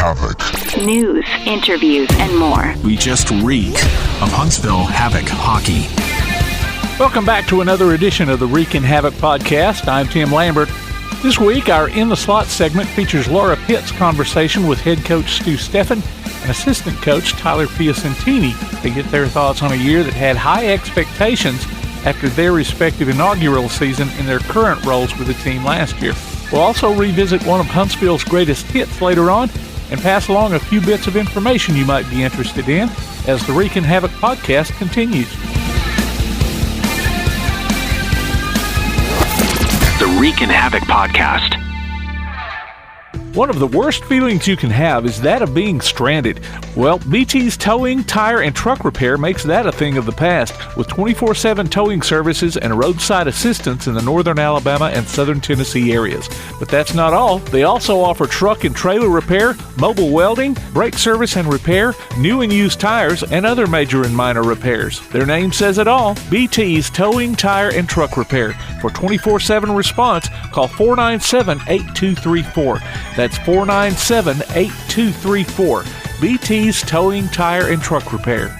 Havoc. News, interviews, and more. We just reek of Huntsville Havoc hockey. Welcome back to another edition of the Reekin Havoc podcast. I'm Tim Lambert. This week, our In the Slot segment features Laura Pitt's conversation with head coach Stu Stefan and assistant coach Tyler Piacentini to get their thoughts on a year that had high expectations after their respective inaugural season in their current roles with the team last year. We'll also revisit one of Huntsville's greatest hits later on and pass along a few bits of information you might be interested in as the Reekin Havoc podcast continues. The Reekin Havoc podcast. One of the worst feelings you can have is that of being stranded. Well, BT's towing, tire, and truck repair makes that a thing of the past, with 24/7 towing services and roadside assistance in the northern Alabama and southern Tennessee areas. But that's not all. They also offer truck and trailer repair, mobile welding, brake service and repair, new and used tires, and other major and minor repairs. Their name says it all, BT's Towing, Tire, and Truck Repair. For 24/7 response, call 497-8234. That's 497-8234. BT's Towing, Tire, and Truck Repair.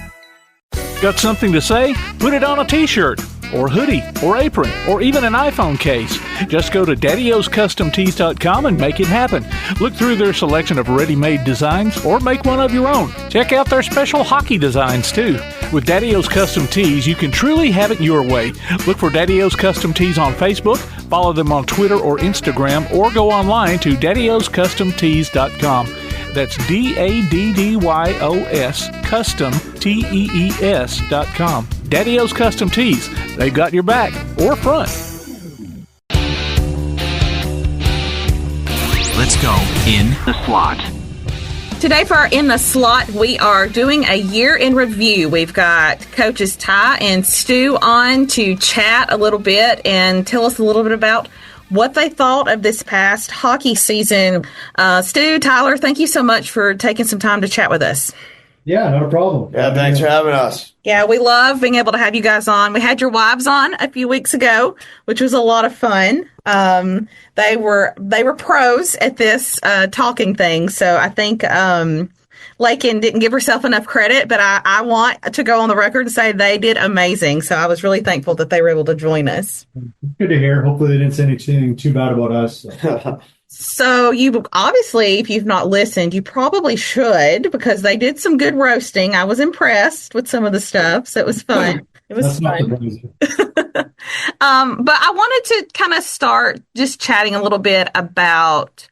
Got something to say? Put it on a t-shirt, or hoodie, or apron, or even an iPhone case. Just go to daddyoscustomtees.com and make it happen. Look through their selection of ready-made designs, or make one of your own. Check out their special hockey designs, too. With Daddy O's Custom Tees, you can truly have it your way. Look for Daddy O's Custom Tees on Facebook, follow them on Twitter or Instagram, or go online to daddyoscustomtees.com. That's DADDYOS Custom TEES.com. Daddy O's Custom Tees. They've got your back or front. Let's go in the slot. Today for our In the Slot, we are doing a year in review. We've got coaches Ty and Stu on to chat a little bit and tell us a little bit about what they thought of this past hockey season. Stu, Tyler, thank you so much for taking some time to chat with us. Yeah, not a problem. Yeah, thanks for having us. Yeah, we love being able to have you guys on. We had your wives on a few weeks ago, which was a lot of fun. They were pros at this talking thing, so I think Lakin didn't give herself enough credit, but I want to go on the record and say they did amazing. So I was really thankful that they were able to join us. Good to hear. Hopefully they didn't say anything too bad about us. So you obviously, if you've not listened, you probably should, because they did some good roasting. I was impressed with some of the stuff, so it was fun. It was fun. But I wanted to kind of start just chatting a little bit about,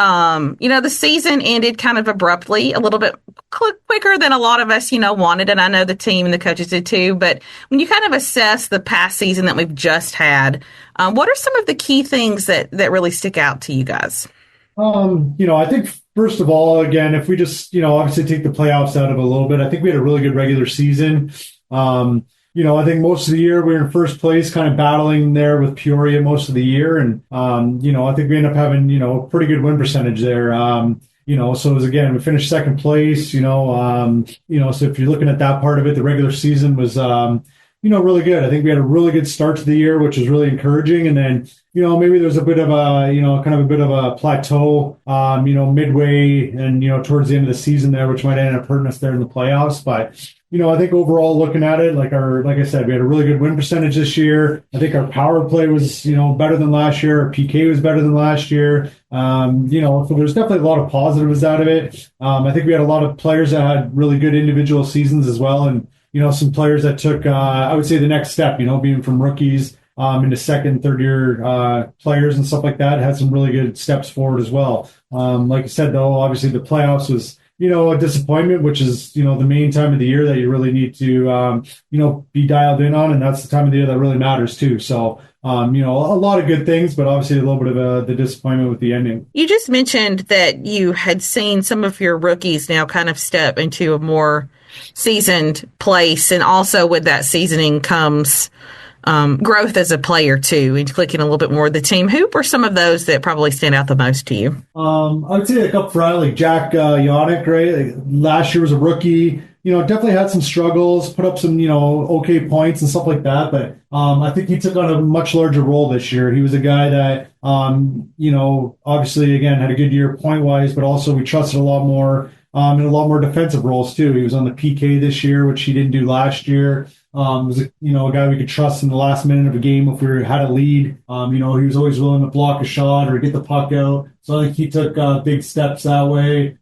the season ended kind of abruptly, a little bit quicker than a lot of us, wanted. And I know the team and the coaches did too. But when you kind of assess the past season that we've just had, what are some of the key things that really stick out to you guys? I think first of all, again, if we just, obviously take the playoffs out of it a little bit, I think we had a really good regular season. I think most of the year we were in first place, kind of battling there with Peoria most of the year. And, I think we ended up having, a pretty good win percentage there. So it was, again, we finished second place, so if you're looking at that part of it, the regular season was, really good. I think we had a really good start to the year, which was really encouraging. And then, maybe there's a bit of a, kind of a bit of a plateau, midway and, towards the end of the season there, which might end up hurting us there in the playoffs. But, I think overall looking at it, like I said, we had a really good win percentage this year. I think our power play was, better than last year. Our PK was better than last year. So there's definitely a lot of positives out of it. I think we had a lot of players that had really good individual seasons as well. And, some players that took, I would say, the next step, being from rookies into second, third year players and stuff like that, had some really good steps forward as well. Like I said, though, obviously the playoffs was, a disappointment, which is, the main time of the year that you really need to, be dialed in on. And that's the time of the year that really matters too. So, a lot of good things, but obviously a little bit of the disappointment with the ending. You just mentioned that you had seen some of your rookies now kind of step into a more seasoned place. And also with that seasoning comes growth as a player too, and clicking a little bit more with the team. Who were some of those that probably stand out the most to you? I would say up front, like Jack Yannick, right? Like, last year was a rookie. Definitely had some struggles, put up some, okay points and stuff like that. But, I think he took on a much larger role this year. He was a guy that, obviously, again, had a good year point-wise, but also we trusted a lot more in a lot more defensive roles, too. He was on the PK this year, which he didn't do last year. Was a guy we could trust in the last minute of a game if we had a lead. He was always willing to block a shot or get the puck out. So I think he took big steps that way.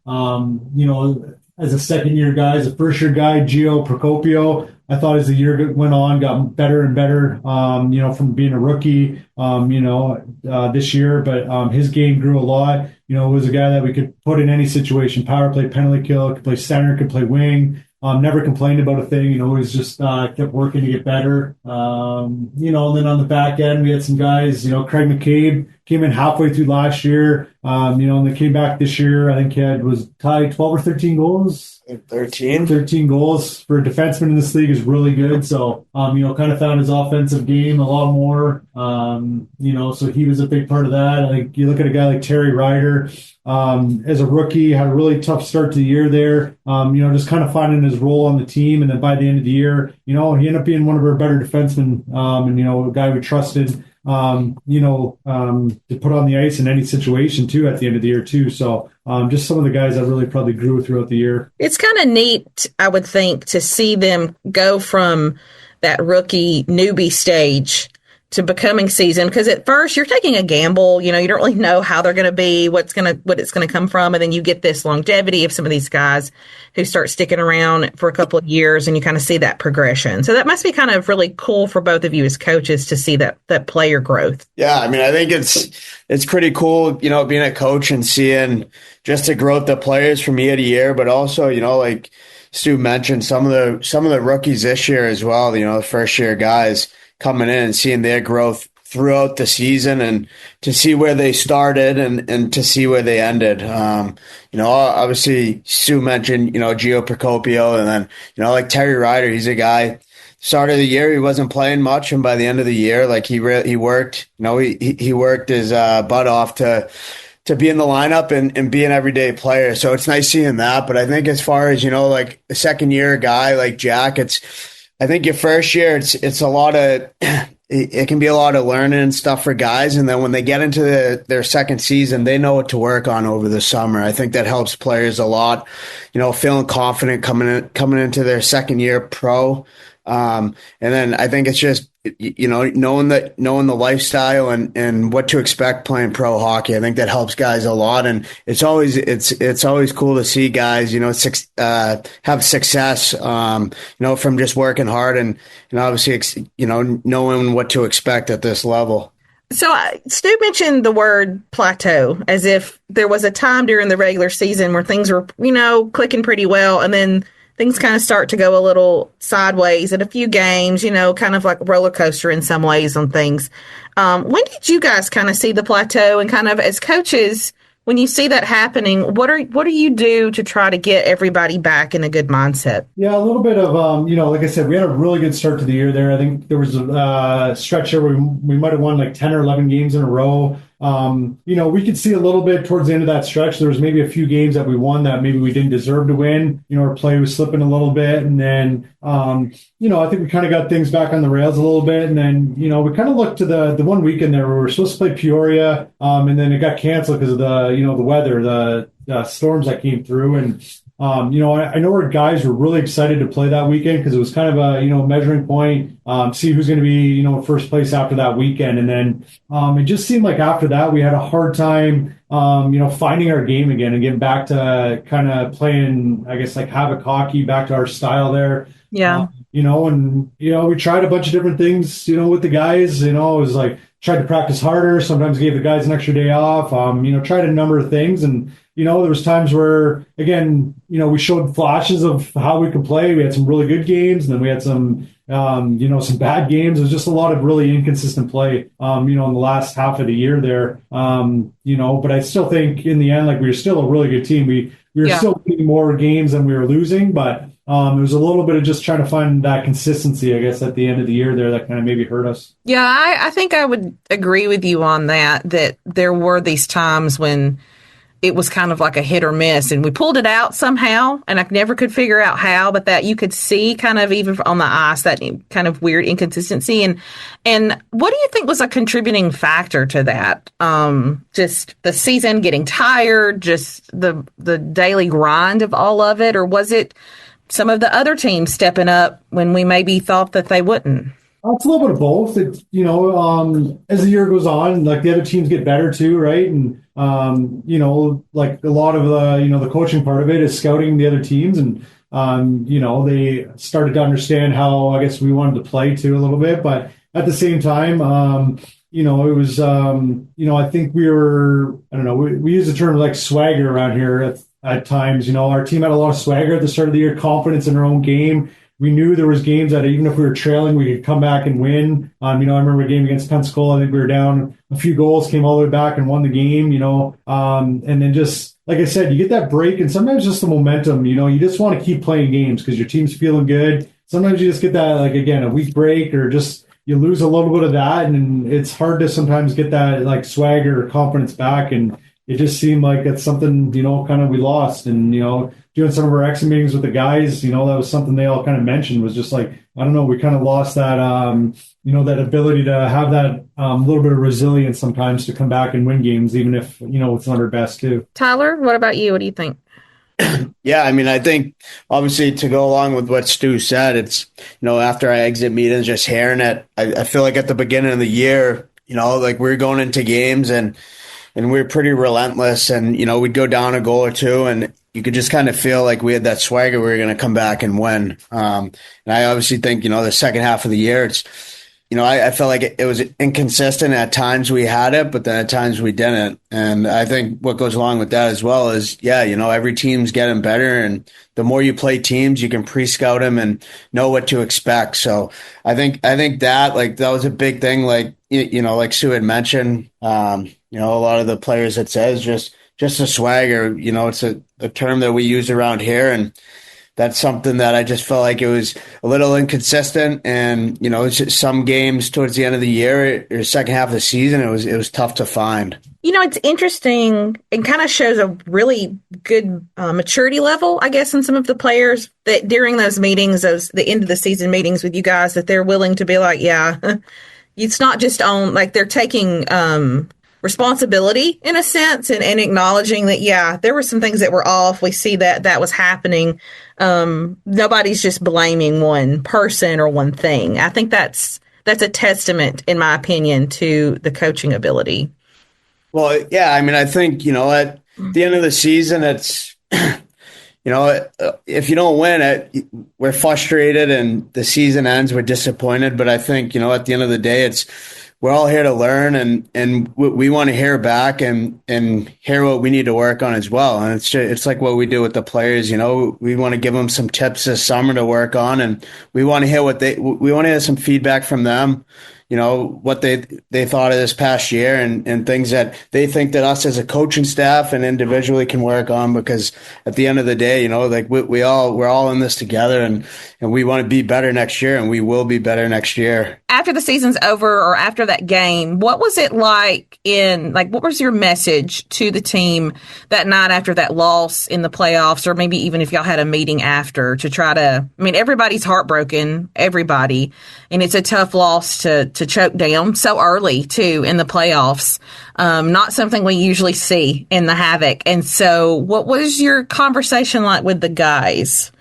As a second-year guy, as a first-year guy, Gio Procopio, I thought as the year went on, got better and better, from being a rookie, this year. But his game grew a lot. Was a guy that we could put in any situation, power play, penalty kill, could play center, could play wing. Never complained about a thing, always just kept working to get better. And then on the back end, we had some guys, Craig McCabe came in halfway through last year, and they came back this year. I think he was tied 12 or 13 goals. 13 goals for a defenseman in this league is really good. So, kind of found his offensive game a lot more. So he was a big part of that. I think you look at a guy like Terry Ryder, as a rookie, had a really tough start to the year there. Just kind of finding his role on the team. And then by the end of the year, he ended up being one of our better defensemen, and a guy we trusted, to put on the ice in any situation too at the end of the year too. So just some of the guys that really probably grew throughout the year. It's kind of neat, I would think, to see them go from that rookie newbie stage to becoming seasoned, because at first you're taking a gamble. You don't really know how they're going to be, what it's going to come from, and then you get this longevity of some of these guys who start sticking around for a couple of years, and you kind of see that progression. So that must be kind of really cool for both of you as coaches to see that player growth. Yeah, I mean, I think it's pretty cool, being a coach and seeing just the growth of players from year to year, but also, like Stu mentioned, some of the rookies this year as well. The first year guys coming in and seeing their growth throughout the season, and to see where they started and to see where they ended. Obviously Stu mentioned, Gio Procopio, and then, like Terry Ryder, he's a guy, start of the year, he wasn't playing much. And by the end of the year, like he worked, he worked his butt off to be in the lineup and be an everyday player. So it's nice seeing that. But I think as far as, like a second year guy like Jack, I think your first year, it's a lot of, it can be a lot of learning and stuff for guys. And then when they get into their second season, they know what to work on over the summer. I think that helps players a lot, feeling confident coming into their second year pro. And then I think it's just, knowing the lifestyle and what to expect playing pro hockey. I think that helps guys a lot. And it's always cool to see guys, have success, from just working hard and obviously, knowing what to expect at this level. So Stu mentioned the word plateau, as if there was a time during the regular season where things were, clicking pretty well, and then things kind of start to go a little sideways at a few games, kind of like a roller coaster in some ways on things. When did you guys kind of see the plateau, and kind of as coaches, when you see that happening, what do you do to try to get everybody back in a good mindset? Yeah, a little bit of, like I said, we had a really good start to the year there. I think there was a stretch there where we might have won like 10 or 11 games in a row. We could see a little bit towards the end of that stretch. There was maybe a few games that we won that maybe we didn't deserve to win. Our play was slipping a little bit. And then, I think we kind of got things back on the rails a little bit. And then, we kind of looked to the one weekend there where we were supposed to play Peoria. And then it got canceled because of the weather, the storms that came through. And, I know our guys were really excited to play that weekend because it was kind of a, measuring point, see who's going to be, first place after that weekend. And then it just seemed like after that, we had a hard time, finding our game again and getting back to kind of playing, I guess, like Havoc hockey, back to our style there. Yeah. We tried a bunch of different things, with the guys, it was like, tried to practice harder, sometimes gave the guys an extra day off, tried a number of things. And, there was times where, again, we showed flashes of how we could play. We had some really good games, and then we had some, some bad games. It was just a lot of really inconsistent play, in the last half of the year there. But I still think in the end, like, we were still a really good team. We were still winning more games than we were losing, but it was a little bit of just trying to find that consistency, I guess, at the end of the year there that kind of maybe hurt us. Yeah, I think I would agree with you on that there were these times when it was kind of like a hit or miss, and we pulled it out somehow, and I never could figure out how, but that you could see kind of even on the ice that kind of weird inconsistency. And what do you think was a contributing factor to that? Just the season getting tired, just the daily grind of all of it, or was it some of the other teams stepping up when we maybe thought that they wouldn't? It's a little bit of both. As the year goes on, like the other teams get better too, right? And like a lot of the coaching part of it is scouting the other teams, and they started to understand how I guess we wanted to play too a little bit. But at the same time, it was I think we were, I don't know, we use the term like swagger around here at times. Our team had a lot of swagger at the start of the year, confidence in our own game. We knew there was games that even if we were trailing, we could come back and win. I remember a game against Pensacola. I think we were down a few goals, came all the way back and won the game, and then just, like I said, you get that break, and sometimes just the momentum, you just want to keep playing games because your team's feeling good. Sometimes you just get that, like, again, a week break, or just you lose a little bit of that, and it's hard to sometimes get that, like, swagger or confidence back. And it just seemed like it's something, kind of we lost. And, doing some of our exit meetings with the guys, that was something they all kind of mentioned, was just like, I don't know, we kind of lost that, that ability to have that little bit of resilience sometimes to come back and win games, even if, it's not our best too. Tyler, what about you? What do you think? Yeah, I think obviously to go along with what Stu said, it's, after I exit meetings, just hearing it, I feel like at the beginning of the year, like we were going into games and we were pretty relentless, and, we'd go down a goal or two, and you could just kind of feel like we had that swagger. We were going to come back and win. And I obviously think, the second half of the year, it's, I felt like it was inconsistent. At times we had it, but then at times we didn't. And I think what goes along with that as well is, every team's getting better. And the more you play teams, you can pre-scout them and know what to expect. So I think that, like, that was a big thing. Like, like Sue had mentioned, a lot of the players had said just a swagger, it's a term that we use around here. And that's something that I just felt like it was a little inconsistent. And, it's just some games towards the end of the year or second half of the season, it was tough to find. It's interesting and kind of shows a really good maturity level, I guess, in some of the players that during those meetings, the end of the season meetings with you guys, that they're willing to be like, yeah, it's not just on, like, they're taking responsibility in a sense, and acknowledging that, yeah, there were some things that were off. We see that was happening. Nobody's just blaming one person or one thing. I think that's a testament, in my opinion, to the coaching ability. Well, yeah, I think, at the end of the season, it's, if you don't win it, we're frustrated and the season ends, we're disappointed. But I think, at the end of the day, we're all here to learn, and we want to hear back and hear what we need to work on as well. And it's like what we do with the players. We want to give them some tips this summer to work on, and we want to hear we want to hear some feedback from them. What they thought of this past year, and things that they think that us as a coaching staff and individually can work on, because at the end of the day, like we're all in this together, and we want to be better next year, and we will be better next year. After the season's over, or after that game, what was it like what was your message to the team that night after that loss in the playoffs, or maybe even if y'all had a meeting after to try to, everybody's heartbroken, everybody, and it's a tough loss to choke down so early too in the playoffs. Not something we usually see in the Havoc. And so what was your conversation like with the guys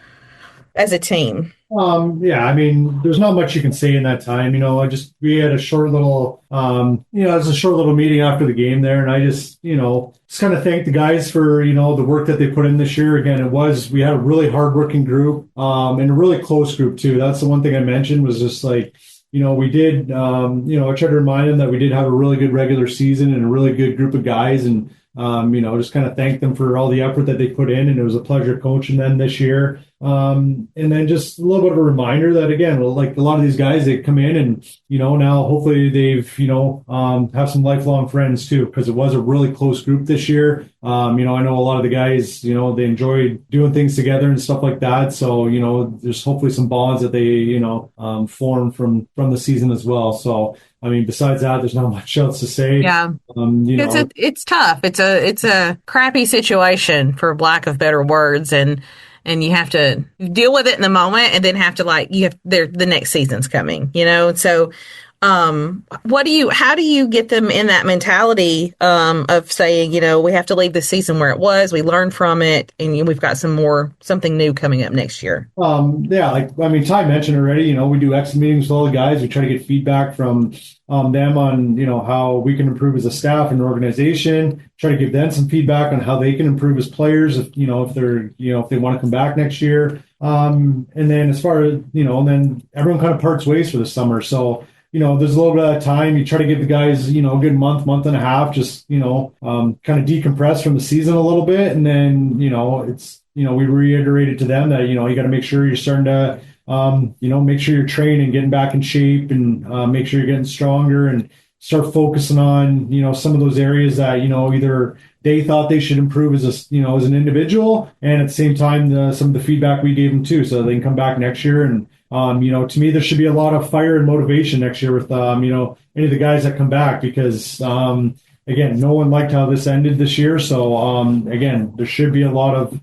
as a team? There's not much you can say in that time. We had a short little, it was a short little meeting after the game there. And I just kind of thank the guys for, the work that they put in this year. Again, we had a really hardworking group, and a really close group too. That's the one thing I mentioned, was just like, we did, I tried to remind them that we did have a really good regular season and a really good group of guys, and, just kind of thank them for all the effort that they put in. And it was a pleasure coaching them this year. And then just a little bit of a reminder that, again, like a lot of these guys, they come in and, now hopefully they've, have some lifelong friends too, because it was a really close group this year. I know a lot of the guys, they enjoyed doing things together and stuff like that. So, there's hopefully some bonds that they, form from the season as well. So, I mean, besides that, there's not much else to say. Yeah. It's tough. It's a crappy situation, for lack of better words, and you have to deal with it in the moment, and then have to the next season's coming, So, how do you get them in that mentality of saying, we have to leave the season where it was, we learned from it, and we've got something new coming up next year? Ty mentioned already, we do exit meetings with all the guys. We try to get feedback from them on, how we can improve as a staff and organization, try to give them some feedback on how they can improve as players, if they're, if they want to come back next year. And then as far as, and then everyone kind of parts ways for the summer. So, there's a little bit of time. You try to give the guys, a good month and a half, just, kind of decompress from the season a little bit. And then, it's, we reiterated to them that, you got to make sure you're starting to, make sure you're training, getting back in shape, and make sure you're getting stronger, and start focusing on, some of those areas that, either they thought they should improve as as an individual, and at the same time, some of the feedback we gave them too, so they can come back next year. And, to me, there should be a lot of fire and motivation next year with, any of the guys that come back, because, again, no one liked how this ended this year. So, again, there should be a lot of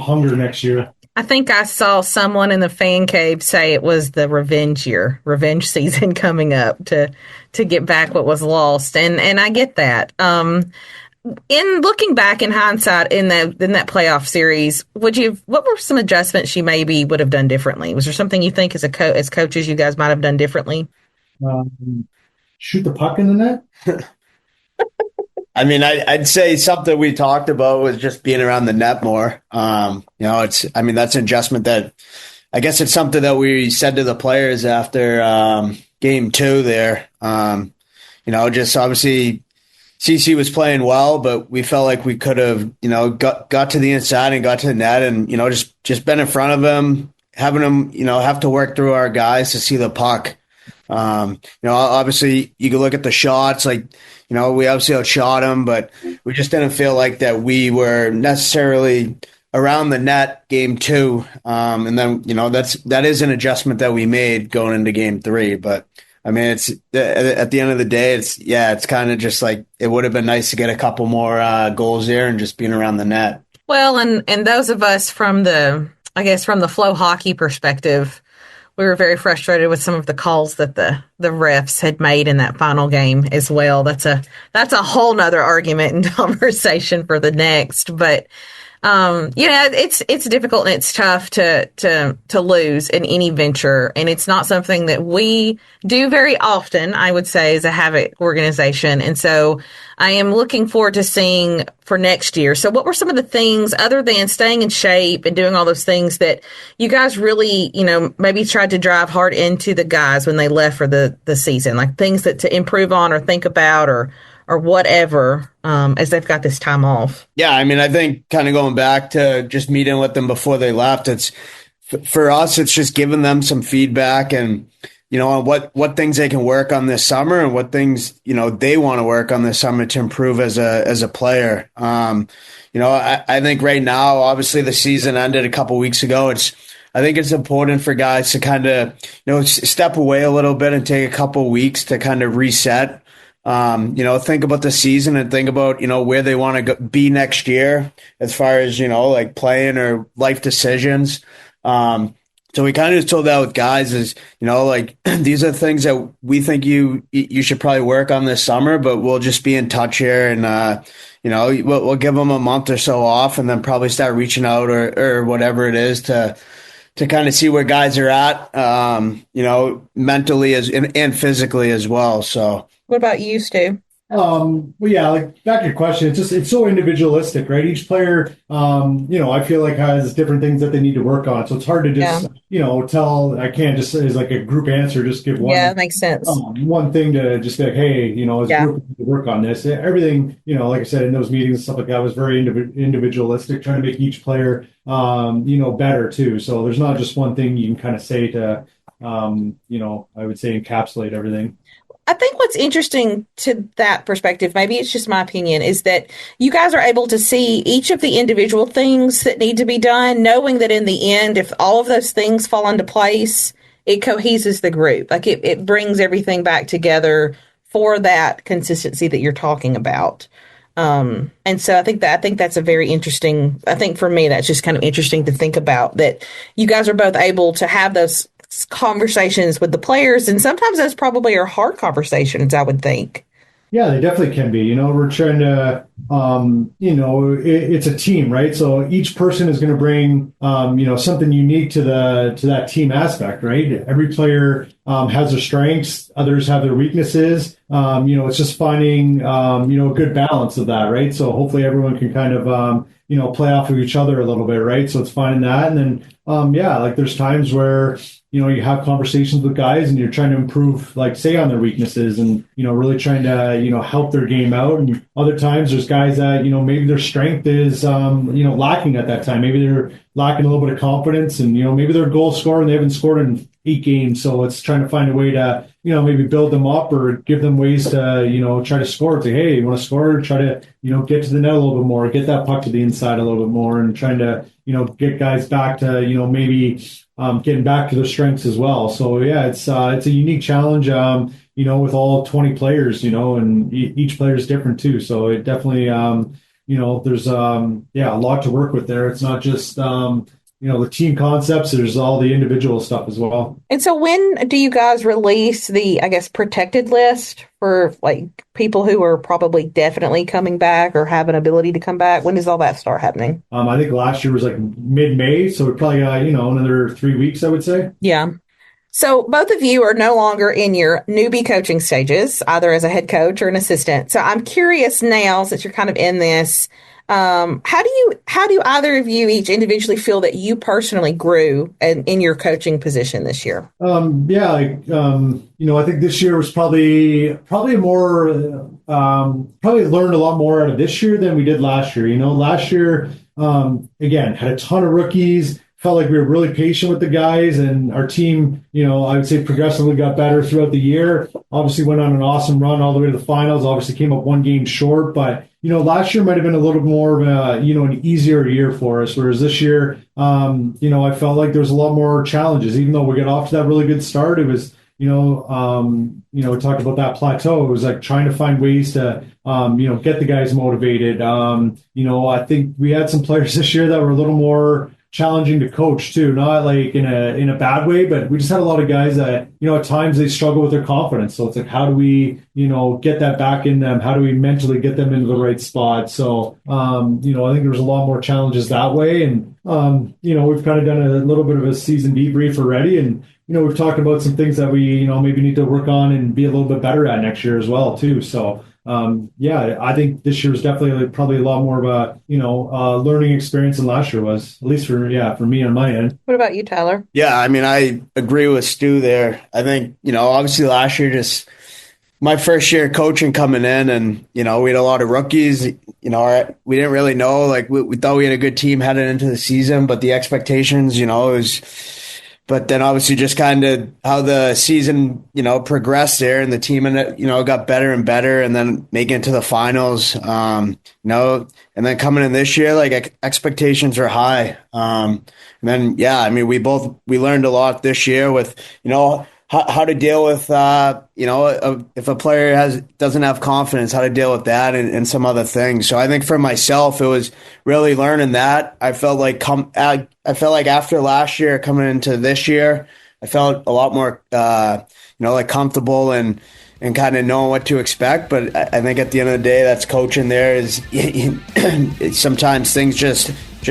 hunger next year. I think I saw someone in the fan cave say it was the revenge season coming up to get back what was lost. And I get that. In looking back in hindsight in that playoff series, what were some adjustments you maybe would have done differently? Was there something you think as coaches you guys might have done differently? Shoot the puck in the net. I mean, I'd say something we talked about was just being around the net more. That's an adjustment that I guess it's something that we said to the players after game 2 there. Just obviously CC was playing well, but we felt like we could have, got to the inside and got to the net, and, just been in front of him, having him, have to work through our guys to see the puck. Obviously you can look at the shots, like, we obviously outshot him, but we just didn't feel like that we were necessarily around the net game 2. And then, that is an adjustment that we made going into game 3. But I mean, it's at the end of the day, it's kind of just like, it would have been nice to get a couple more goals there and just being around the net. Well, and those of us from the Flow hockey perspective, we were very frustrated with some of the calls that the refs had made in that final game as well. That's a whole nother argument and conversation for the next. But it's difficult and it's tough to lose in any venture, and it's not something that we do very often, I would say, as a Havoc organization. And so I am looking forward to seeing for next year. So what were some of the things, other than staying in shape and doing all those things, that you guys really, maybe tried to drive hard into the guys when they left for the season, like things that to improve on or think about or whatever, as they've got this time off? Yeah, I mean, I think kind of going back to just meeting with them before they left, it's for us, it's just giving them some feedback and, on what things they can work on this summer and what things, they want to work on this summer to improve as a player. I think right now, obviously the season ended a couple weeks ago. I think it's important for guys to kind of, step away a little bit and take a couple weeks to kind of reset. Think about the season and think about, where they want to be next year as far as, like playing or life decisions. So we kind of just told that with guys is, like these are things that we think you should probably work on this summer, but we'll just be in touch here and, we'll give them a month or so off and then probably start reaching out or whatever it is to kind of see where guys are at, mentally and physically as well. So. What about you, Stu? Well, yeah, like back to your question, it's so individualistic, right? Each player, I feel like has different things that they need to work on. So it's hard to just, tell. I can't just as like a group answer, just give Yeah, one that makes sense. one thing to just be like, hey, as a Yeah. group, we need to work on this. Everything, like I said in those meetings and stuff like that was very individualistic, trying to make each player, better too. So there's not just one thing you can kind of say to, I would say encapsulate everything. I think what's interesting to that perspective, maybe it's just my opinion, is that you guys are able to see each of the individual things that need to be done, knowing that in the end, if all of those things fall into place, it coheses the group. Like it brings everything back together for that consistency that you're talking about. And so I think that's a very interesting, I think for me, that's just kind of interesting to think about that you guys are both able to have those conversations with the players, and sometimes those probably are hard conversations, I would think. Yeah, they definitely can be. We're trying to, it's a team, right? So each person is going to bring, something unique to that team aspect, right? Every player has their strengths, others have their weaknesses. It's just finding, a good balance of that, right? So hopefully everyone can kind of, play off of each other a little bit, right? So it's finding that, and then, like there's times where you have conversations with guys and you're trying to improve, like say on their weaknesses and, really trying to, help their game out. And other times there's guys that, maybe their strength is, lacking at that time. Maybe they're lacking a little bit of confidence and, maybe they're a goal scorer and they haven't scored in 8 games. So it's trying to find a way to, maybe build them up or give them ways to, try to score. Say, hey, you want to score? Try to, get to the net a little bit more, get that puck to the inside a little bit more and trying to, get guys back to, maybe getting back to their strengths as well. So yeah, it's a unique challenge, with all 20 players, and each player is different too. So it definitely, there's a lot to work with there. It's not just the team concepts. There's all the individual stuff as well. And so when do you guys release the, I guess, protected list for like people who are probably definitely coming back or have an ability to come back? When does all that start happening? I think last year was like mid-May, so it probably got, another 3 weeks, I would say. Yeah. So both of you are no longer in your newbie coaching stages, either as a head coach or an assistant. So I'm curious now, since you're kind of in this, how do either of you each individually feel that you personally grew in your coaching position this year? I think this year was probably more, probably learned a lot more out of this year than we did last year. Last year, again, had a ton of rookies. Felt like we were really patient with the guys, and our team, I would say progressively got better throughout the year. Obviously went on an awesome run all the way to the finals. Obviously came up 1 game short, but, last year might have been a little more of a, an easier year for us. Whereas this year, I felt like there was a lot more challenges. Even though we got off to that really good start, it was, we talked about that plateau. It was like trying to find ways to, get the guys motivated. I think we had some players this year that were a little more challenging to coach too, not like in a bad way, but we just had a lot of guys that, at times they struggle with their confidence. So it's like, how do we, get that back in them? How do we mentally get them into the right spot? So, I think there was a lot more challenges that way. And, we've kind of done a little bit of a season debrief already. And, we've talked about some things that we, maybe need to work on and be a little bit better at next year as well too. So, I think this year was definitely probably a lot more of a, learning experience than last year was, at least for me on my end. What about you, Tyler? Yeah, I mean, I agree with Stu there. I think, obviously last year, just my first year coaching coming in and, we had a lot of rookies, we didn't really know, like we thought we had a good team headed into the season, but the expectations, but then obviously just kind of how the season, progressed there and the team, got better and better and then making it to the finals, and then coming in this year, like expectations are high. And then, we learned a lot this year with, how to deal with, if a player doesn't have confidence, how to deal with that and some other things. So I think for myself, it was really learning that. I felt like after last year coming into this year, I felt a lot more, comfortable and kind of knowing what to expect. But I think at the end of the day, that's coaching there is sometimes things just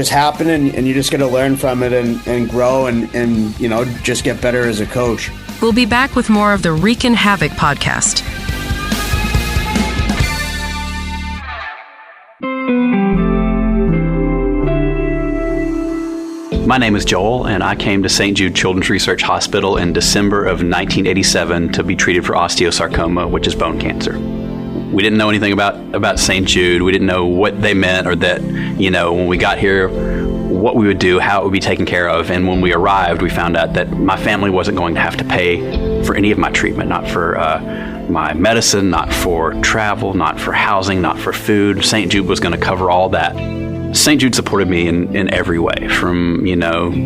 happen and you just got to learn from it and grow and just get better as a coach. We'll be back with more of the Reekin Havoc podcast. My name is Joel, and I came to St. Jude Children's Research Hospital in December of 1987 to be treated for osteosarcoma, which is bone cancer. We didn't know anything about St. Jude. We didn't know what they meant, or that, when we got here, what we would do, how it would be taken care of. And when we arrived, we found out that my family wasn't going to have to pay for any of my treatment, not for my medicine, not for travel, not for housing, not for food. St. Jude was going to cover all that. St. Jude supported me in every way, from,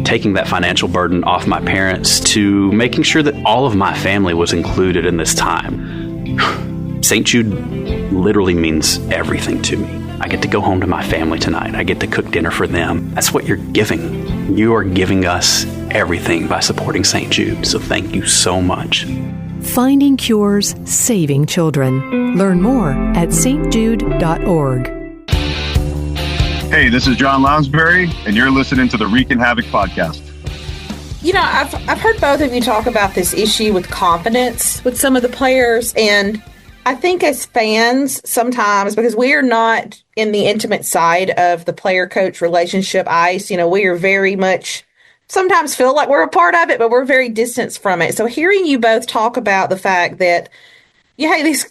taking that financial burden off my parents to making sure that all of my family was included in this time. St. Jude literally means everything to me. I get to go home to my family tonight. I get to cook dinner for them. That's what you're giving. You are giving us everything by supporting St. Jude. So thank you so much. Finding cures, saving children. Learn more at stjude.org. Hey, this is John Lounsbury, and you're listening to the Reekin Havoc podcast. I've heard both of you talk about this issue with confidence with some of the players, and I think as fans sometimes, because we are not in the intimate side of the player-coach relationship ice, we are very much sometimes feel like we're a part of it, but we're very distanced from it. So hearing you both talk about the fact that,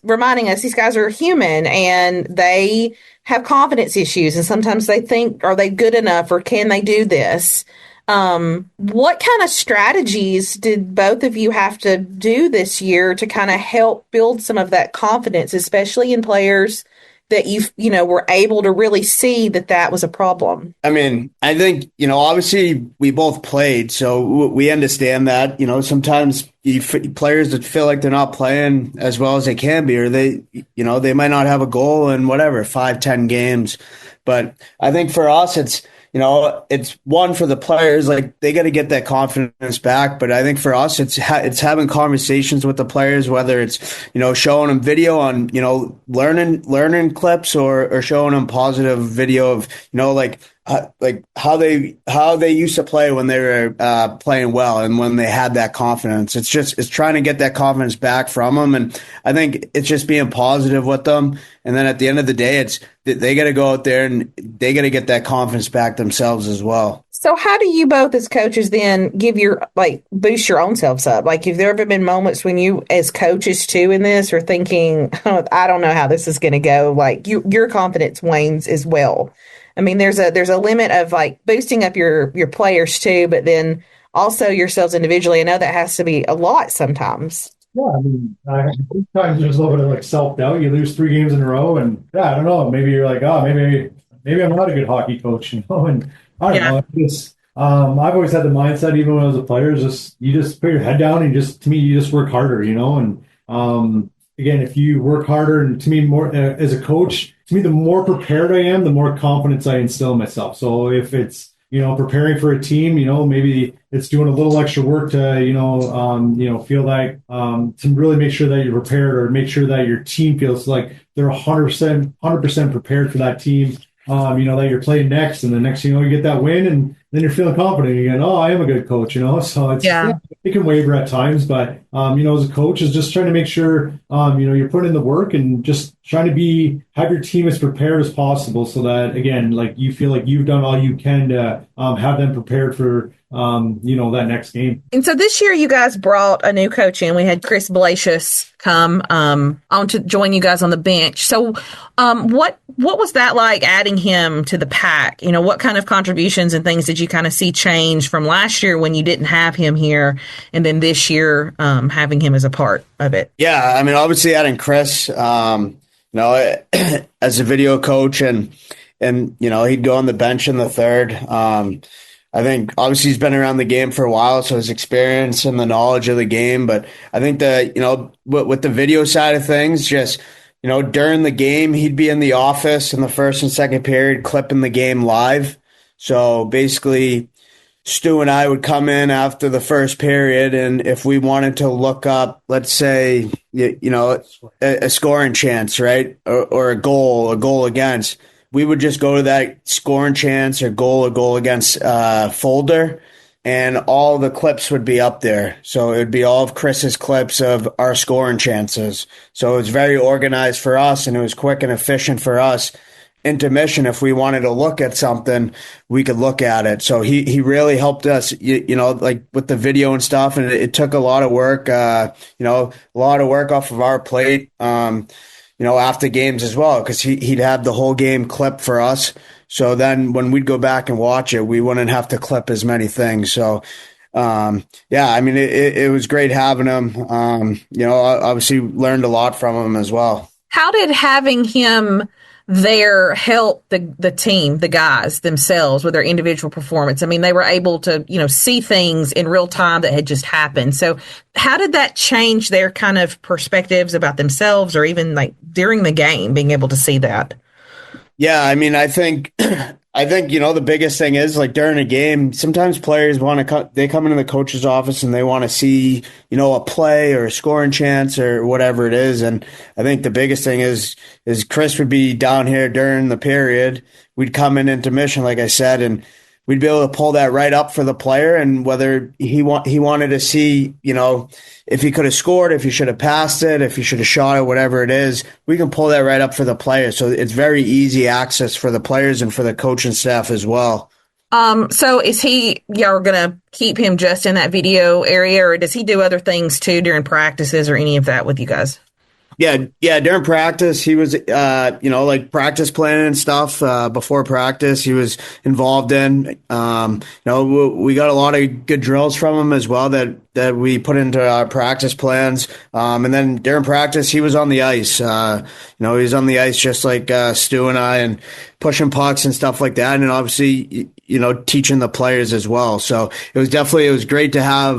reminding us these guys are human and they have confidence issues, and sometimes they think, are they good enough, or can they do this? What kind of strategies did both of you have to do this year to kind of help build some of that confidence, especially in players that were able to really see that was a problem? I mean, I think, obviously we both played, so we understand that, sometimes players that feel like they're not playing as well as they can be, or they might not have a goal in 5-10 games. But I think for us, it's one for the players, like they got to get that confidence back. But I think for us, it's having conversations with the players, whether it's, showing them video on, learning clips or showing them positive video of, how they used to play when they were playing well and when they had that confidence. It's trying to get that confidence back from them. And I think it's just being positive with them. And then at the end of the day, they got to go out there and they got to get that confidence back themselves as well. So how do you both as coaches then boost your own selves up? Like, have there ever been moments when you as coaches too in this are thinking, oh, I don't know how this is going to go? Like your confidence wanes as well. I mean, there's a limit of boosting up your players too, but then also yourselves individually. I know that has to be a lot sometimes. Yeah, I mean, sometimes there's a little bit of self-doubt. You lose 3 games in a row, and I don't know. Maybe you're like, oh, maybe I'm not a good hockey coach, And I don't know. It's, I've always had the mindset, even when I was a player, you just put your head down and you just work harder, And again, if you work harder, and to me, more as a coach, to me, the more prepared I am, the more confidence I instill in myself. So if it's preparing for a team, maybe it's doing a little extra work to, feel like to really make sure that you're prepared, or make sure that your team feels like they're 100% prepared for that team, that you're playing next. And the next thing you know, you get that win, and then you're feeling confident again. Oh, I am a good coach, So it's, it can waver at times, but, as a coach is just trying to make sure, you're putting in the work and just trying to have your team as prepared as possible, so that, again, you feel like you've done all you can to have them prepared for, that next game. And so this year you guys brought a new coach in. We had Chris Blasius come on to join you guys on the bench. So what was that like, adding him to the pack? What kind of contributions and things did you kind of see change from last year when you didn't have him here, and then this year having him as a part of it? Yeah, I mean, obviously adding Chris, as a video coach, and he'd go on the bench in the third. I think obviously he's been around the game for a while, so his experience and the knowledge of the game. But I think that, with the video side of things, just, during the game, he'd be in the office in the first and second period, clipping the game live. So basically, Stu and I would come in after the first period, and if we wanted to look up, let's say, a scoring chance, right, or a goal against, we would just go to that scoring chance or goal against folder, and all the clips would be up there. So it would be all of Chris's clips of our scoring chances. So it was very organized for us, and it was quick and efficient for us. intermission, if we wanted to look at something, we could look at it. So he really helped us, like with the video and stuff. And it took a lot of work, a lot of work off of our plate, after games as well, because he'd have the whole game clipped for us. So then when we'd go back and watch it, we wouldn't have to clip as many things. So, I mean, it was great having him. Obviously learned a lot from him as well. How did having him there help the team, the guys themselves with their individual performance? I mean, they were able to, see things in real time that had just happened. So how did that change their kind of perspectives about themselves, or even like during the game, being able to see that? Yeah, I mean, I think the biggest thing is, like, during a game, sometimes players they come into the coach's office and they want to see, a play or a scoring chance or whatever it is. And I think the biggest thing is Chris would be down here during the period. We'd come in intermission, like I said, and we'd be able to pull that right up for the player. And whether he wanted to see, if he could have scored, if he should have passed it, if he should have shot it, whatever it is, we can pull that right up for the player. So it's very easy access for the players and for the coaching staff as well. So is y'all going to keep him just in that video area, or does he do other things too during practices or any of that with you guys? Yeah. During practice, he was, like practice planning and stuff. Before practice, he was involved in. We got a lot of good drills from him as well that we put into our practice plans. And then during practice, he was on the ice. He was on the ice just like Stu and I, and pushing pucks and stuff like that. And obviously, teaching the players as well. So it was great to have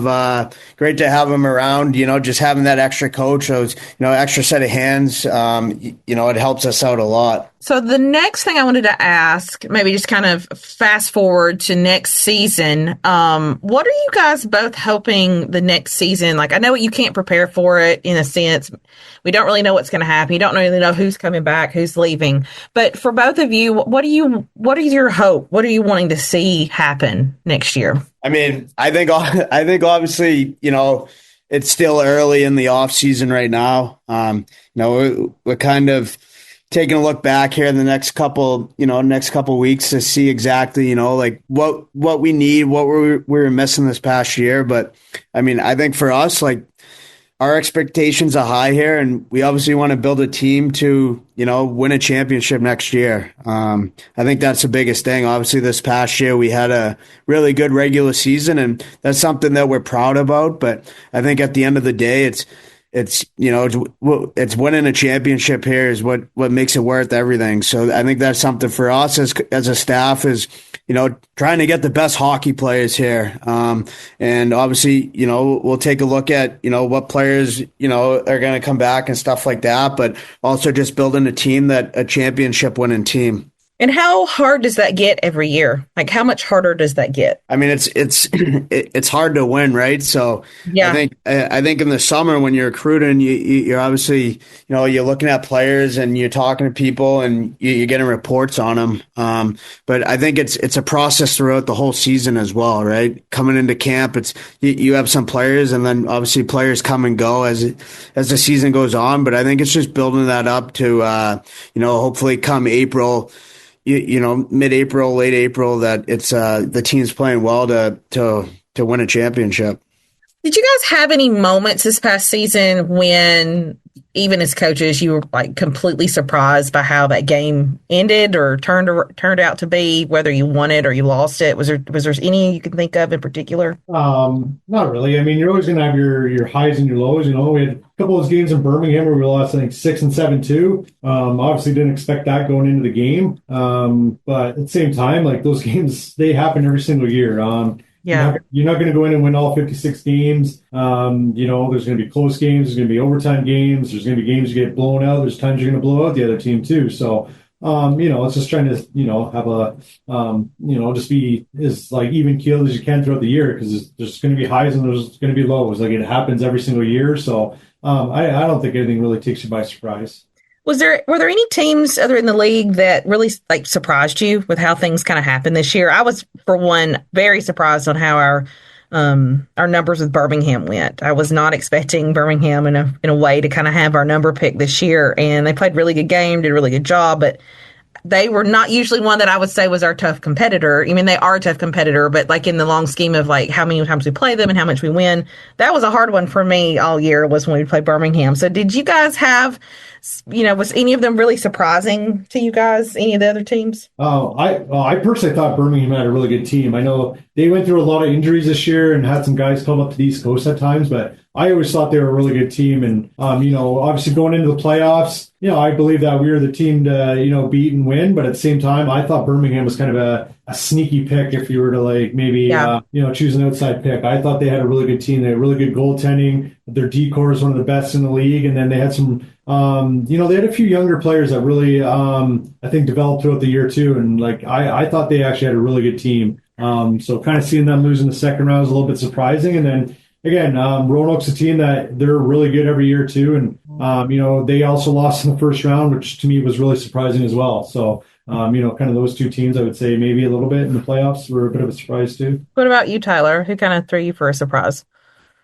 him around, just having that extra coach, those, extra set of hands. It helps us out a lot. So the next thing I wanted to ask, maybe just kind of fast forward to next season. What are you guys both hoping the next season? Like, I know you can't prepare for it in a sense. We don't really know what's going to happen. You don't really know who's coming back, who's leaving. But for both of you, what is your hope? What are you wanting to see happen next year? I mean, I think obviously, it's still early in the off season right now. We're kind of taking a look back here in the next couple weeks to see exactly, like what we need, what we were missing this past year. But I mean, I think for us, like, our expectations are high here, and we obviously want to build a team to, win a championship next year. I think that's the biggest thing. Obviously, this past year we had a really good regular season, and that's something that we're proud about. But I think at the end of the day, it's winning a championship here is what makes it worth everything. So I think that's something for us as a staff is, trying to get the best hockey players here. And obviously, we'll take a look at, what players, are going to come back and stuff like that, but also just building a championship winning team. And how hard does that get every year? Like, how much harder does that get? I mean, it's hard to win, right? So yeah. I think in the summer when you're recruiting, you're obviously, you're looking at players and you're talking to people and you're getting reports on them. But I think it's a process throughout the whole season as well, right? Coming into camp, you have some players, and then obviously players come and go as the season goes on. But I think it's just building that up to, hopefully come April, mid-April, late April, that it's the team's playing well to win a championship. Did you guys have any moments this past season when, even as coaches, you were like completely surprised by how that game ended or turned out to be, whether you won it or you lost it? Was there any you can think of in particular? Not really. I mean, you're always going to have your highs and your lows. We had a couple of those games in Birmingham where we lost, I think, 6 and 7-2. Obviously didn't expect that going into the game. But at the same time, like, those games, they happen every single year. Yeah. You're not going to go in and win all 56 games. There's going to be close games. There's going to be overtime games. There's going to be games you get blown out. There's times you're going to blow out the other team too. So, it's just trying to, have a, just be as like even keeled as you can throughout the year, because there's going to be highs and there's going to be lows. Like, it happens every single year. So, I don't think anything really takes you by surprise. Were there any teams other in the league that really like surprised you with how things kind of happened this year? I was, for one, very surprised on how our numbers with Birmingham went. I was not expecting Birmingham in a way to kind of have our number pick this year, and they played a really good game, did a really good job. But they were not usually one that I would say was our tough competitor. I mean, they are a tough competitor, but like in the long scheme of like how many times we play them and how much we win, that was a hard one for me all year was when we played Birmingham. So did you guys have, was any of them really surprising to you guys, any of the other teams? I personally thought Birmingham had a really good team. I know they went through a lot of injuries this year and had some guys come up to the East Coast at times, but I always thought they were a really good team. And, obviously going into the playoffs, I believe that we were the team to, beat and win. But at the same time, I thought Birmingham was kind of a sneaky pick if you were to like maybe, choose an outside pick. I thought they had a really good team. They had really good goaltending. Their decor is one of the best in the league. And then they had some, they had a few younger players that really, I think, developed throughout the year too. And like, I thought they actually had a really good team. So kind of seeing them lose in the second round was a little bit surprising. And then again, Roanoke's a team that they're really good every year too. And, they also lost in the first round, which to me was really surprising as well. So, kind of those two teams, I would say maybe a little bit in the playoffs were a bit of a surprise too. What about you, Tyler? Who kind of threw you for a surprise?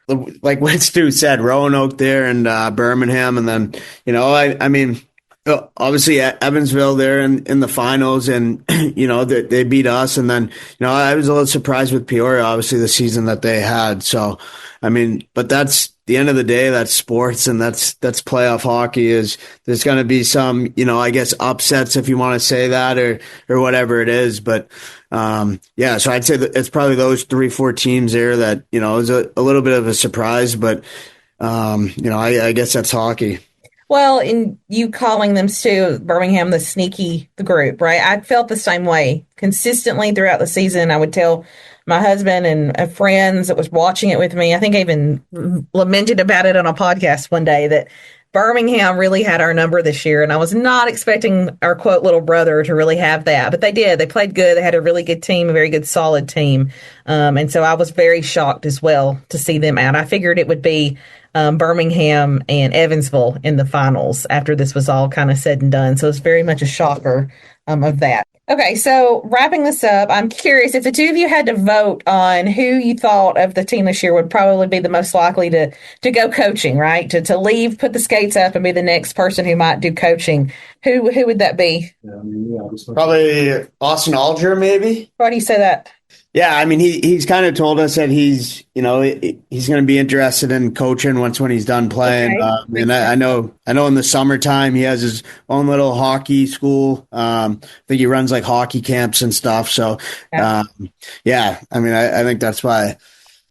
Like what Stu said, Roanoke there and Birmingham. And then, I mean, obviously Evansville there in the finals and, they beat us. And then, I was a little surprised with Peoria, obviously the season that they had. So, I mean, but that's the end of the day, that's sports and that's playoff hockey there's going to be some, I guess upsets if you want to say that or whatever it is. But, so I'd say that it's probably those 3-4 teams there that, is a little bit of a surprise, but, I guess that's hockey. Well, in you calling them, Stu, Birmingham, the group, right? I felt the same way consistently throughout the season. I would tell my husband and friends that was watching it with me. I think I even lamented about it on a podcast one day that Birmingham really had our number this year. And I was not expecting our quote little brother to really have that, but they did. They played good. They had a really good team, a very good, solid team. And so I was very shocked as well to see them out. I figured it would be Birmingham and Evansville in the finals after this was all kind of said and done. So it's very much a shocker of that. Okay, so wrapping this up, I'm curious if the two of you had to vote on who you thought of the team this year would probably be the most likely to go coaching, right? To leave, put the skates up, and be the next person who might do coaching. Who would that be? Probably Austin Alger, maybe. Why do you say that? Yeah, I mean, he's kind of told us that he's going to be interested in coaching when he's done playing. Okay. And I know in the summertime he has his own little hockey school. I think he runs like hockey camps and stuff. So, I mean, I think that's why.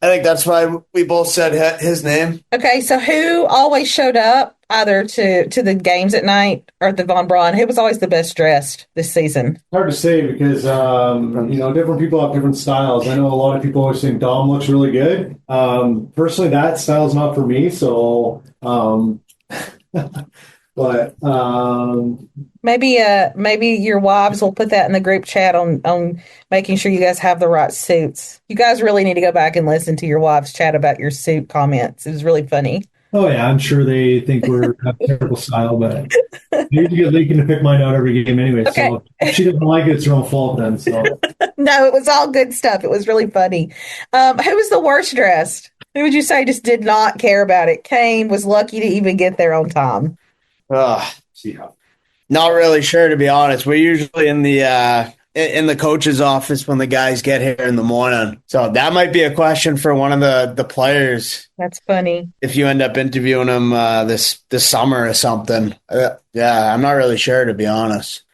I think that's why we both said his name. Okay, so who always showed up either to the games at night or at the Von Braun? Who was always the best dressed this season? Hard to say because, different people have different styles. I know a lot of people always think Dom looks really good. Personally, that style's not for me. So, but maybe your wives will put that in the group chat on making sure you guys have the right suits. You guys really need to go back and listen to your wives chat about your suit comments. It was really funny. Oh yeah, I'm sure they think we're have terrible style, but you need to get Reekin to pick mine out every game anyway. Okay. So if she doesn't like it, it's her own fault then. So no, it was all good stuff. It was really funny. Who was the worst dressed? Who would you say just did not care about it? Kane was lucky to even get there on time. Not really sure, to be honest. We're usually in the coach's office when the guys get here in the morning. So that might be a question for one of the players. That's funny. If you end up interviewing them this summer or something. I'm not really sure, to be honest.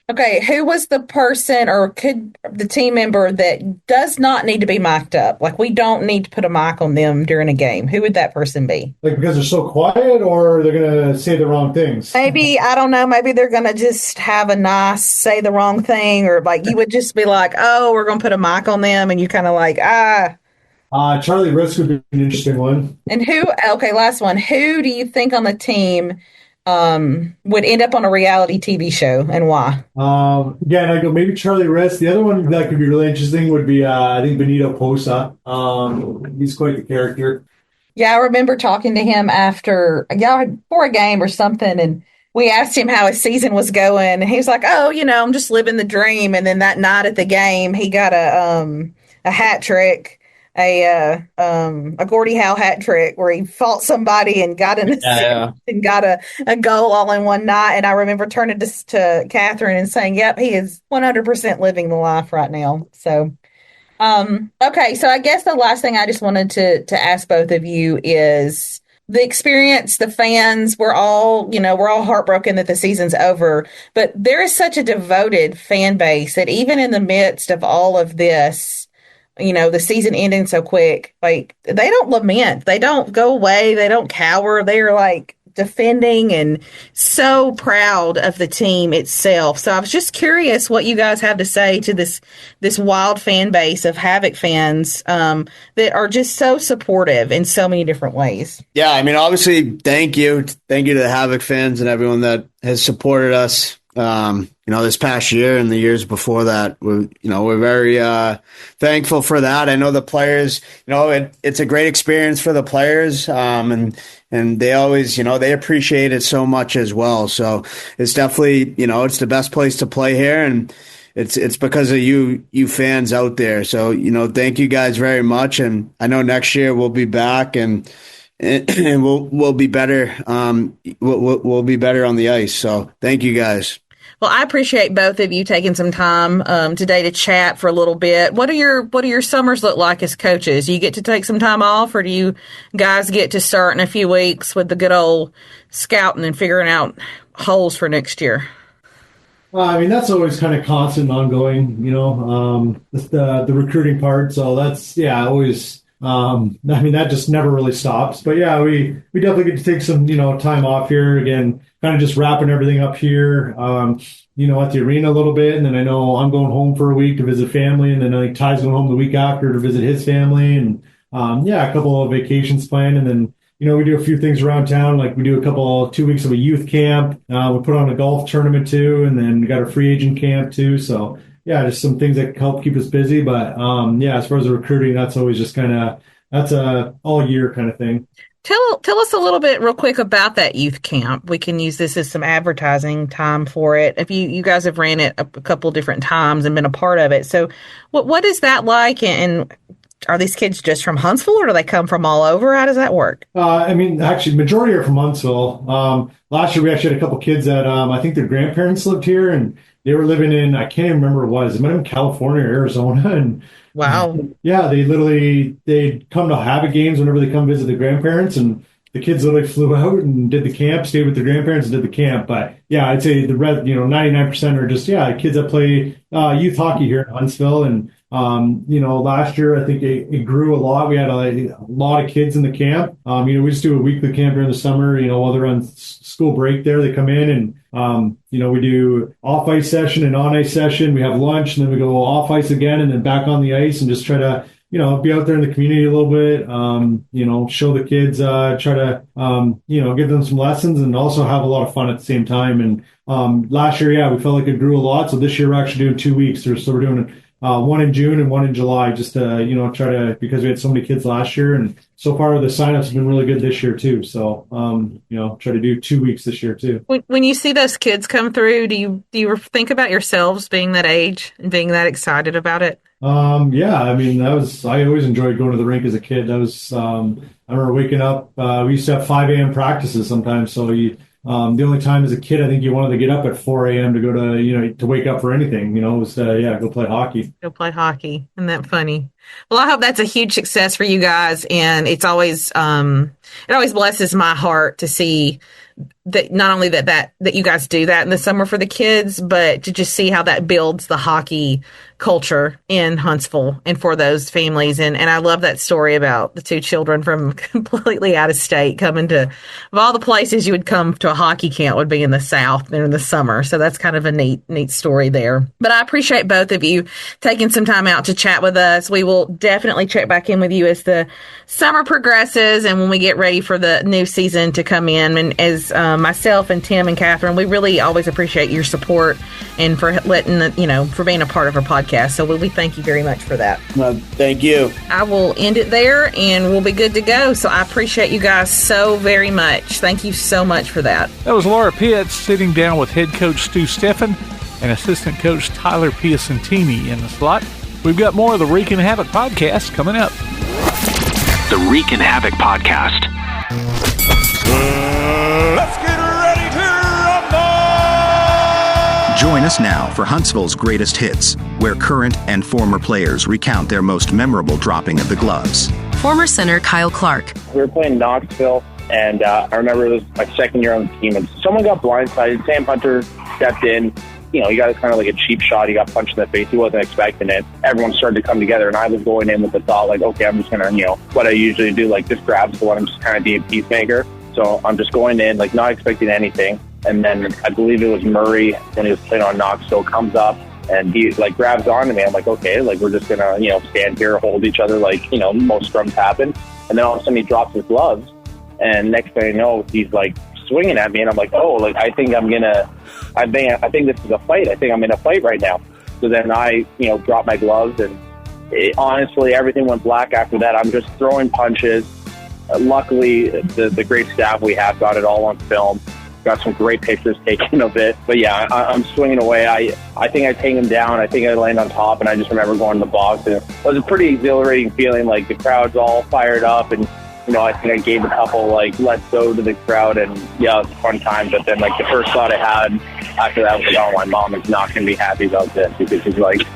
Okay, who was the person or could the team member that does not need to be mic'd up? Like, we don't need to put a mic on them during a game. Who would that person be? Like, because they're so quiet, or they're going to say the wrong things? Maybe, I don't know, maybe they're going to just have a nice say the wrong thing, or like you would just be like, oh, we're going to put a mic on them, and you kind of like, Charlie Risk would be an interesting one. And last one. Who do you think on the team would end up on a reality TV show, and why? Again, I go maybe Charlie Risk. The other one that could be really interesting would be I think Benito Posa. He's quite the character. Yeah, I remember talking to him before a game or something, and we asked him how his season was going, and he was like, "Oh, I'm just living the dream." And then that night at the game, he got a hat trick. a Gordie Howe hat trick where he fought somebody and got an assist and got a goal all in one night. And I remember turning to Catherine and saying, "Yep, he is 100% living the life right now." So, okay, so I guess the last thing I just wanted to ask both of you is the experience, the fans. We're all heartbroken that the season's over, but there is such a devoted fan base that even in the midst of all of this, the season ending so quick, like they don't lament, they don't go away, they don't cower. They're like defending and so proud of the team itself. So I was just curious what you guys have to say to this wild fan base of Havoc fans that are just so supportive in so many different ways. Yeah, I mean, obviously, thank you to the Havoc fans and everyone that has supported us. This past year and the years before that, we're very thankful for that. I know the players, it's a great experience for the players, and they always, they appreciate it so much as well. So it's definitely, it's the best place to play here, and it's because of you fans out there. So, thank you guys very much, and I know next year we'll be back and we'll be better. We'll be better on the ice. So thank you guys. Well, I appreciate both of you taking some time today to chat for a little bit. What do your summers look like as coaches? You get to take some time off, or do you guys get to start in a few weeks with the good old scouting and figuring out holes for next year? I mean, that's always kind of constant, ongoing, the recruiting part. So that's, always. That just never really stops. But yeah, we definitely get to take some, time off here again, kind of just wrapping everything up here, at the arena a little bit. And then I know I'm going home for a week to visit family. And then I think Ty's going home the week after to visit his family. And, a couple of vacations planned. And then, we do a few things around town. Like we do 2 weeks of a youth camp. We put on a golf tournament too. And then we got a free agent camp too. So yeah, just some things that help keep us busy. But as far as the recruiting, that's always just that's a all year kind of thing. Tell us a little bit real quick about that youth camp. We can use this as some advertising time for it. If you guys have ran it a couple different times and been a part of it. So what is that like? And are these kids just from Huntsville, or do they come from all over? How does that work? Actually, majority are from Huntsville. Last year we actually had a couple kids that I think their grandparents lived here, and they were living in, I can't even remember what it was. It might have been California or Arizona. And wow. Yeah, they'd come to Havoc games whenever they come visit the grandparents, and the kids literally flew out and did the camp, stayed with their grandparents and did the camp. But yeah, I'd say 99% are just, kids that play youth hockey here in Huntsville. And, last year, I think it grew a lot. We had a lot of kids in the camp. We just do a weekly camp during the summer, while they're on school break there, they come in and, we do off ice session and on ice session. We have lunch, and then we go off ice again and then back on the ice and just try to, be out there in the community a little bit, show the kids, try to, give them some lessons and also have a lot of fun at the same time. And last year, we felt like it grew a lot. So this year we're actually doing 2 weeks. So we're doing one in June and one in July, just to, try to, because we had so many kids last year. And so far the signups have been really good this year too. So, try to do 2 weeks this year too. When you see those kids come through, do you think about yourselves being that age and being that excited about it? I always enjoyed going to the rink as a kid. I remember waking up, we used to have 5 a.m. practices sometimes. So the only time as a kid, I think you wanted to get up at 4 a.m. to go to, to wake up for anything, was go play hockey. Go play hockey. Isn't that funny? Well, I hope that's a huge success for you guys. And it's always, it always blesses my heart to see that not only that you guys do that in the summer for the kids, but to just see how that builds the hockey culture in Huntsville and for those families. And I love that story about the 2 children from completely out of state coming to, of all the places you would come to a hockey camp would be in the South during the summer. So that's kind of a neat story there. But I appreciate both of you taking some time out to chat with us. We will definitely check back in with you as the summer progresses and when we get ready for the new season to come in. And as myself and Tim and Catherine, we really always appreciate your support and for letting for being a part of our podcast. So we thank you very much for that. Well, thank you. I will end it there and we'll be good to go. So I appreciate you guys so very much. Thank you so much for that. That was Laura Pitts sitting down with head coach Stu Stefan and assistant coach Tyler Piacentini in the slot. We've got more of the Reekin Havoc podcast coming up. The Reekin Havoc Podcast. Let's get ready to rumble! Join us now for Huntsville's greatest hits, where current and former players recount their most memorable dropping of the gloves. Former center Kyle Clark. We were playing Knoxville, and I remember it was my second year on the team, and someone got blindsided. Sam Hunter stepped in. You know, he got kind of like a cheap shot. He got punched in the face. He wasn't expecting it. Everyone started to come together, and I was going in with the thought, like, okay, I'm just going to, you know, what I usually do, like, just grab someone. I'm just kind of being a peacemaker. So I'm just going in, like, not expecting anything. And then I believe it was Murray, when he was playing on Knoxville, comes up, and he, like, grabs onto me. I'm like, okay, like, we're just going to, you know, stand here, hold each other, like, you know, most scrums happen. And then all of a sudden he drops his gloves, and next thing I know, he's, like, swinging at me, and I'm like, oh, like, I think this is a fight. I think I'm in a fight right now. So then I, you know, dropped my gloves, and honestly, everything went black after that. I'm just throwing punches. Luckily, the great staff we have got it all on film. Got some great pictures taken of it. But yeah, I'm swinging away. I think I take him down. I think I land on top, and I just remember going to the box. And it was a pretty exhilarating feeling. Like, the crowd's all fired up, and you know, I think I gave a couple, like, let's go to the crowd, and yeah, it was a fun time. But then, like, the first thought I had after that was like, oh, my mom is not going to be happy about this, because she's like,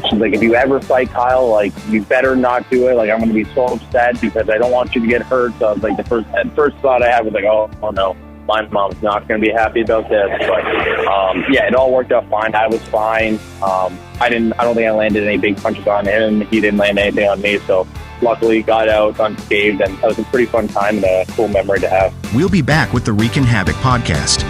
if you ever fight Kyle, like, you better not do it. Like, I'm going to be so upset because I don't want you to get hurt. So I was like, the first thought I had was like, oh no, my mom's not going to be happy about this. But yeah, it all worked out fine. I was fine. I don't think I landed any big punches on him. He didn't land anything on me. So luckily got out unscathed, and that was a pretty fun time and a cool memory to have. We'll be back with the Reekin Havoc podcast.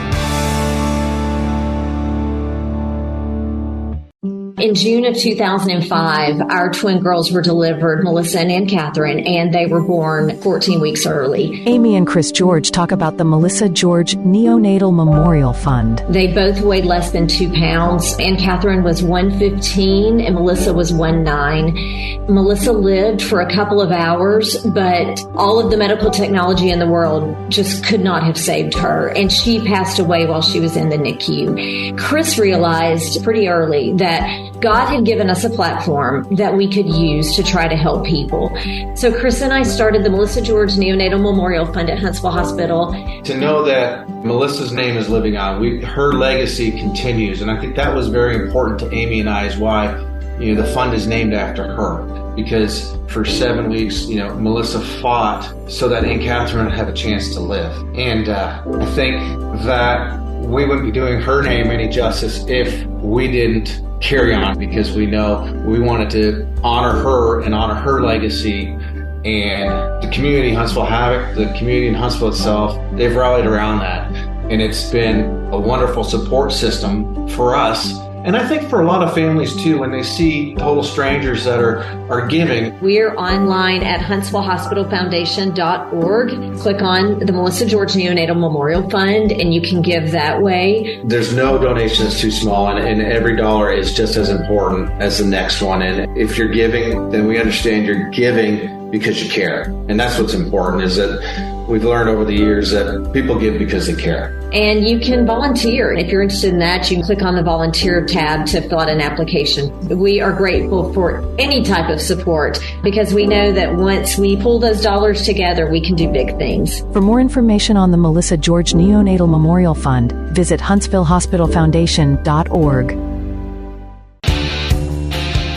In June of 2005, our twin girls were delivered, Melissa and Ann Catherine, and they were born 14 weeks early. Amy and Chris George talk about the Melissa George Neonatal Memorial Fund. They both weighed less than 2 pounds. Ann Catherine was 115 and Melissa was 1'9". Melissa lived for a couple of hours, but all of the medical technology in the world just could not have saved her, and she passed away while she was in the NICU. Chris realized pretty early that God had given us a platform that we could use to try to help people. So Chris and I started the Melissa George Neonatal Memorial Fund at Huntsville Hospital. To know that Melissa's name is living on, her legacy continues. And I think that was very important to Amy and I, is why, you know, the fund is named after her. Because for 7 weeks, you know, Melissa fought so that Ann Catherine would have a chance to live. And I think that we wouldn't be doing her name any justice if we didn't carry on, because we know we wanted to honor her and honor her legacy. And the community, Huntsville Havoc, the community in Huntsville itself, they've rallied around that. And it's been a wonderful support system for us. And I think for a lot of families too, when they see total strangers that are giving. We're online at HuntsvilleHospitalFoundation.org. Click on the Melissa George Neonatal Memorial Fund, and you can give that way. There's no donation that's too small, and every dollar is just as important as the next one. And if you're giving, then we understand you're giving because you care. And that's what's important, is that we've learned over the years that people give because they care. And you can volunteer. If you're interested in that, you can click on the volunteer tab to fill out an application. We are grateful for any type of support, because we know that once we pull those dollars together, we can do big things. For more information on the Melissa George Neonatal Memorial Fund, visit HuntsvilleHospitalFoundation.org.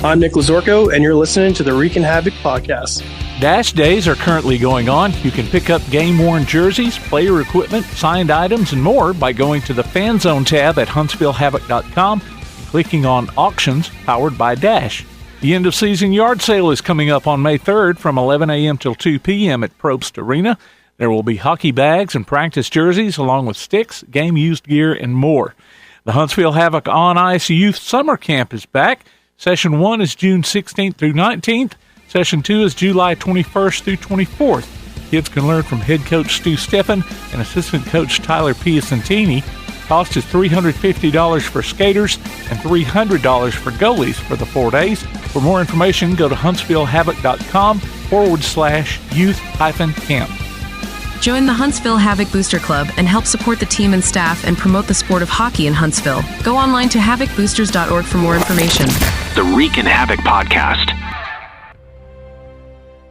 I'm Nick Lazorko, and you're listening to the Reekin Havoc podcast. Dash days are currently going on. You can pick up game-worn jerseys, player equipment, signed items, and more by going to the Fan Zone tab at HuntsvilleHavoc.com and clicking on Auctions, powered by Dash. The end-of-season yard sale is coming up on May 3rd from 11 a.m. till 2 p.m. at Probst Arena. There will be hockey bags and practice jerseys, along with sticks, game-used gear, and more. The Huntsville Havoc On Ice Youth Summer Camp is back. Session 1 is June 16th through 19th. Session 2 is July 21st through 24th. Kids can learn from head coach Stu Stefan and assistant coach Tyler Piacentini. Cost is $350 for skaters and $300 for goalies for the 4 days. For more information, go to huntsvillehavoc.com/youth-camp. Join the Huntsville Havoc Booster Club and help support the team and staff and promote the sport of hockey in Huntsville. Go online to havocboosters.org for more information. The Reekin Havoc Podcast.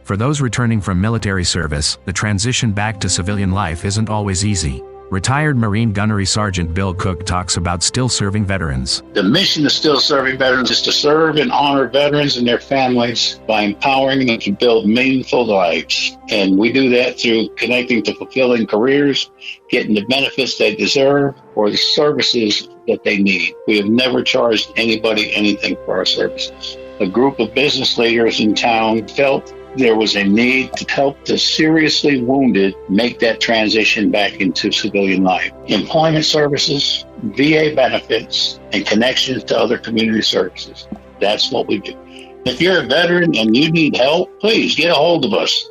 For those returning from military service, the transition back to civilian life isn't always easy. Retired Marine Gunnery Sergeant Bill Cook talks about still serving veterans. The mission of Still Serving Veterans is to serve and honor veterans and their families by empowering them to build meaningful lives. And we do that through connecting to fulfilling careers, getting the benefits they deserve, or the services that they need. We have never charged anybody anything for our services. A group of business leaders in town felt there was a need to help the seriously wounded make that transition back into civilian life. Employment services, VA benefits, and connections to other community services. That's what we do. If you're a veteran and you need help, please get a hold of us.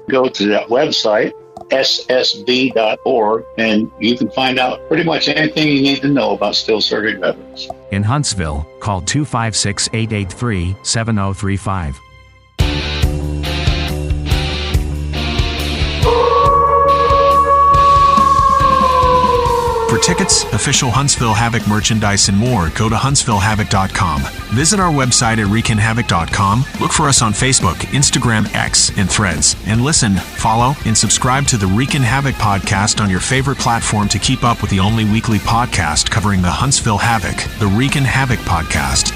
Go to that website, ssv.org, and you can find out pretty much anything you need to know about still serving veterans. In Huntsville, call 256-883-7035. For tickets, official Huntsville Havoc merchandise, and more, go to huntsvillehavoc.com. Visit our website at reekinhavoc.com. Look for us on Facebook, Instagram, X, and Threads. And listen, follow, and subscribe to the Reekin Havoc podcast on your favorite platform to keep up with the only weekly podcast covering the Huntsville Havoc, the Reekin Havoc podcast.